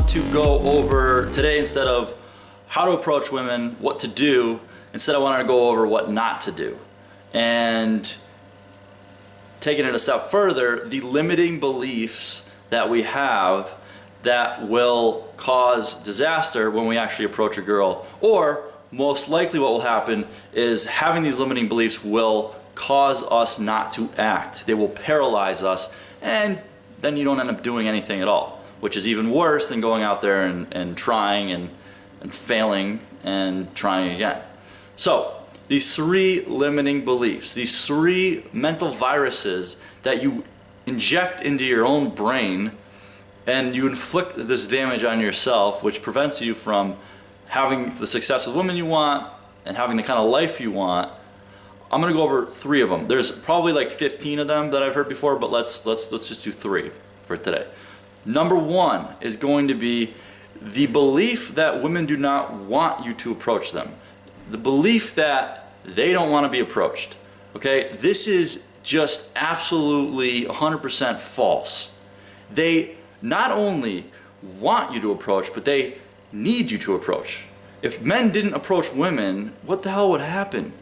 want to go over today, instead of how to approach women, what to do, instead I want to go over what not to do. And taking it a step further, the limiting beliefs that we have that will cause disaster when we actually approach a girl, or most likely what will happen is having these limiting beliefs will cause us not to act. They will paralyze us, and then you don't end up doing anything at all, which is even worse than going out there and trying and failing and trying again. So these three limiting beliefs, these three mental viruses that you inject into your own brain, and you inflict this damage on yourself, which prevents you from having the success with women you want and having the kind of life you want. I'm gonna go over three of them. There's probably like 15 of them that I've heard before, but let's just do three for today. Number one is going to be the belief that women do not want you to approach them. The belief that they don't want to be approached. Okay, this is just absolutely 100% false. They not only want you to approach, but they need you to approach. If men didn't approach women, what the hell would happen?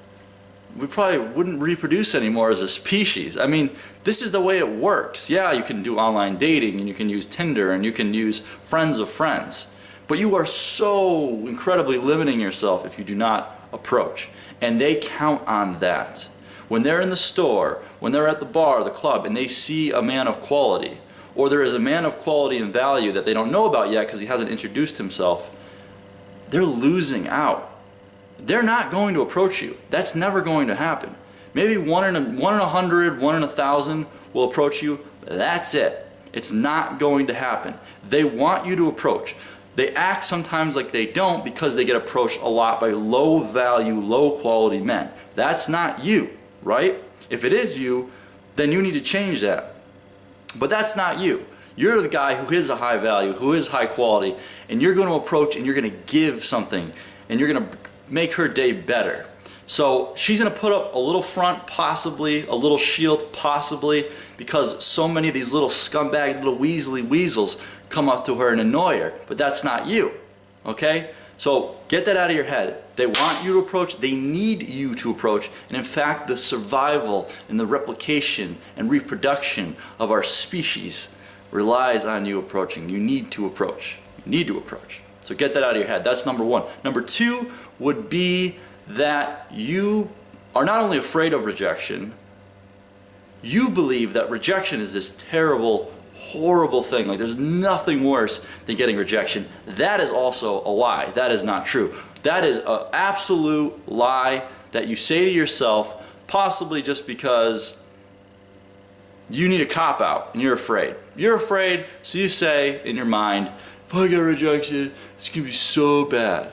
We probably wouldn't reproduce anymore as a species. I mean, this is the way it works. Yeah, you can do online dating, and you can use Tinder, and you can use friends of friends. But you are so incredibly limiting yourself if you do not approach. And they count on that. When they're in the store, when they're at the bar, the club, and they see a man of quality, or there is a man of quality and value that they don't know about yet because he hasn't introduced himself, they're losing out. They're not going to approach you. That's never going to happen. Maybe one in 100, 1 in 1,000 will approach you. That's it. It's not going to happen. They want you to approach. They act sometimes like they don't because they get approached a lot by low value, low quality men. That's not you, right? If it is you, then you need to change that. But that's not you. You're the guy who is a high value, who is high quality, and you're going to approach and you're going to give something, and you're going to make her day better. So she's going to put up a little front, possibly, a little shield, possibly, because so many of these little scumbag, little weaselly weasels come up to her and annoy her. But that's not you, okay? So get that out of your head. They want you to approach, they need you to approach, and in fact, the survival and the replication and reproduction of our species relies on you approaching. You need to approach. You need to approach. So get that out of your head. That's number one. Number two would be that you are not only afraid of rejection, you believe that rejection is this terrible, horrible thing. Like there's nothing worse than getting rejection. That is also a lie. That is not true. That is an absolute lie that you say to yourself, possibly just because you need a cop-out and you're afraid. You're afraid, so you say in your mind, if I get rejection, it's going to be so bad.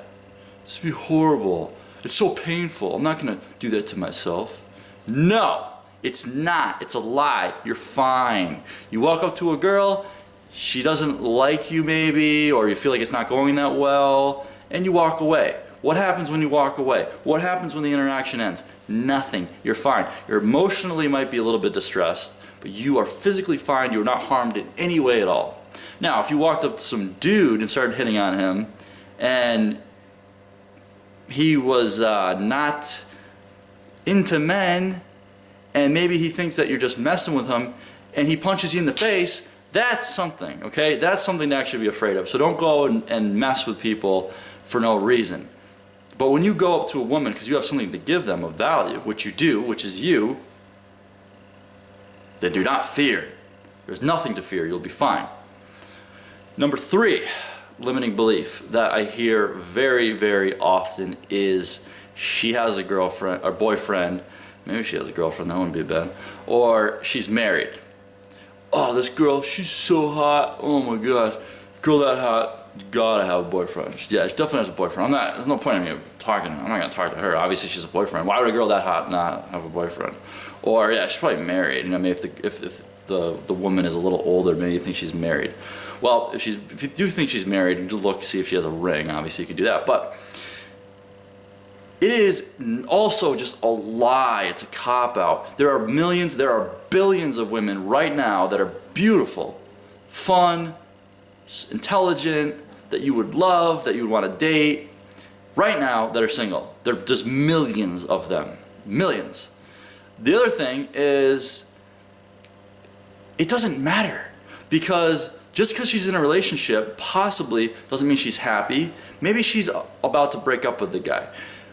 It's going to be horrible. It's so painful. I'm not going to do that to myself. No, it's not. It's a lie. You're fine. You walk up to a girl, she doesn't like you maybe, or you feel like it's not going that well, and you walk away. What happens when you walk away? What happens when the interaction ends? Nothing. You're fine. You're emotionally might be a little bit distressed, but you are physically fine. You're not harmed in any way at all. Now, if you walked up to some dude and started hitting on him, and he was not into men, and maybe he thinks that you're just messing with him, and he punches you in the face, that's something, okay? That's something to actually be afraid of. So don't go and mess with people for no reason. But when you go up to a woman because you have something to give them of value, which you do, which is you, then do not fear. There's nothing to fear. You'll be fine. Number three limiting belief that I hear very, very often is she has a girlfriend or boyfriend. Maybe she has a girlfriend, that wouldn't be bad. Or she's married. Oh, this girl, she's so hot. Oh my gosh, girl that hot, you gotta have a boyfriend. Yeah, she definitely has a boyfriend. There's no point in me talking to her. I'm not gonna talk to her. Obviously, she's a boyfriend. Why would a girl that hot not have a boyfriend? Or yeah, she's probably married. You know, maybe if the woman is a little older, maybe you think she's married. Well, if you do think she's married, you look see if she has a ring. Obviously, you could do that. But it is also just a lie. It's a cop-out. There are millions, there are billions of women right now that are beautiful, fun, intelligent, that you would love, that you would want to date right now that are single. There's just millions of them. Millions. The other thing is, it doesn't matter, because just because she's in a relationship possibly doesn't mean she's happy. Maybe she's about to break up with the guy.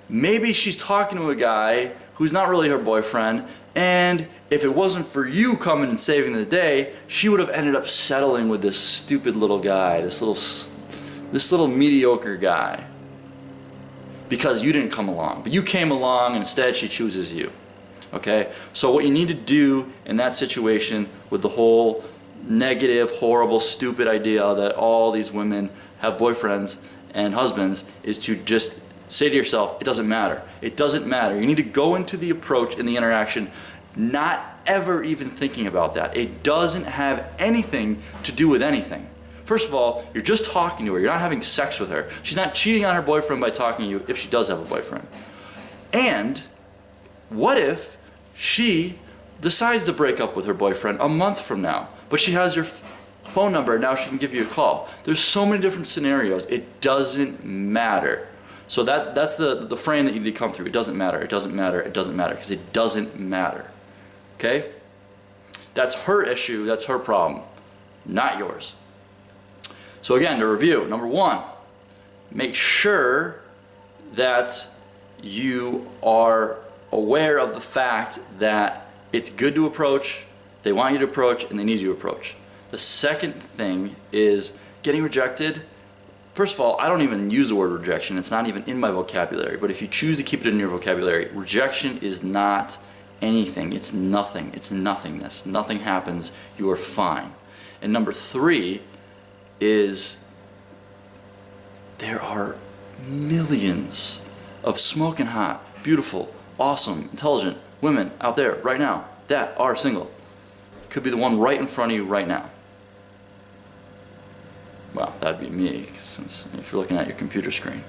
Maybe she's talking to a guy who's not really her boyfriend, and if it wasn't for you coming and saving the day, she would have ended up settling with this stupid little guy, this little mediocre guy, because you didn't come along. But you came along, and instead she chooses you. Okay? So what you need to do in that situation with the whole negative, horrible, stupid idea that all these women have boyfriends and husbands is to just say to yourself, it doesn't matter. It doesn't matter. You need to go into the approach and the interaction not ever even thinking about that. It doesn't have anything to do with anything. First of all, you're just talking to her. You're not having sex with her. She's not cheating on her boyfriend by talking to you if she does have a boyfriend. And what if she decides to break up with her boyfriend a month from now, but she has your phone number and now she can give you a call? There's so many different scenarios. It doesn't matter. So that's the frame that you need to come through. It doesn't matter. It doesn't matter. It doesn't matter, because it doesn't matter. Okay? That's her issue. That's her problem, not yours. So again, to review, number one, make sure that you are aware of the fact that it's good to approach, they want you to approach, and they need you to approach. The second thing is getting rejected. First of all, I don't even use the word rejection. It's not even in my vocabulary. But if you choose to keep it in your vocabulary, rejection is not anything. It's nothing. It's nothingness. Nothing happens. You are fine. And number three is there are millions of smoking hot, beautiful, awesome, intelligent women out there right now that are single. Could be the one right in front of you right now. Well, that'd be me, since if you're looking at your computer screen.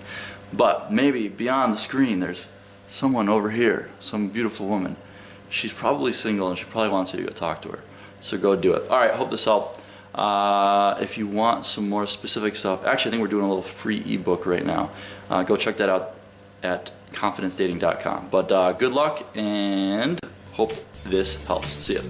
But maybe beyond the screen, there's someone over here, some beautiful woman. She's probably single and she probably wants you to go talk to her. So go do it. All right, hope this helped. If you want some more specific stuff, actually I think we're doing a little free ebook right now. Go check that out at confidencedating.com. But good luck, and hope this helps. See ya.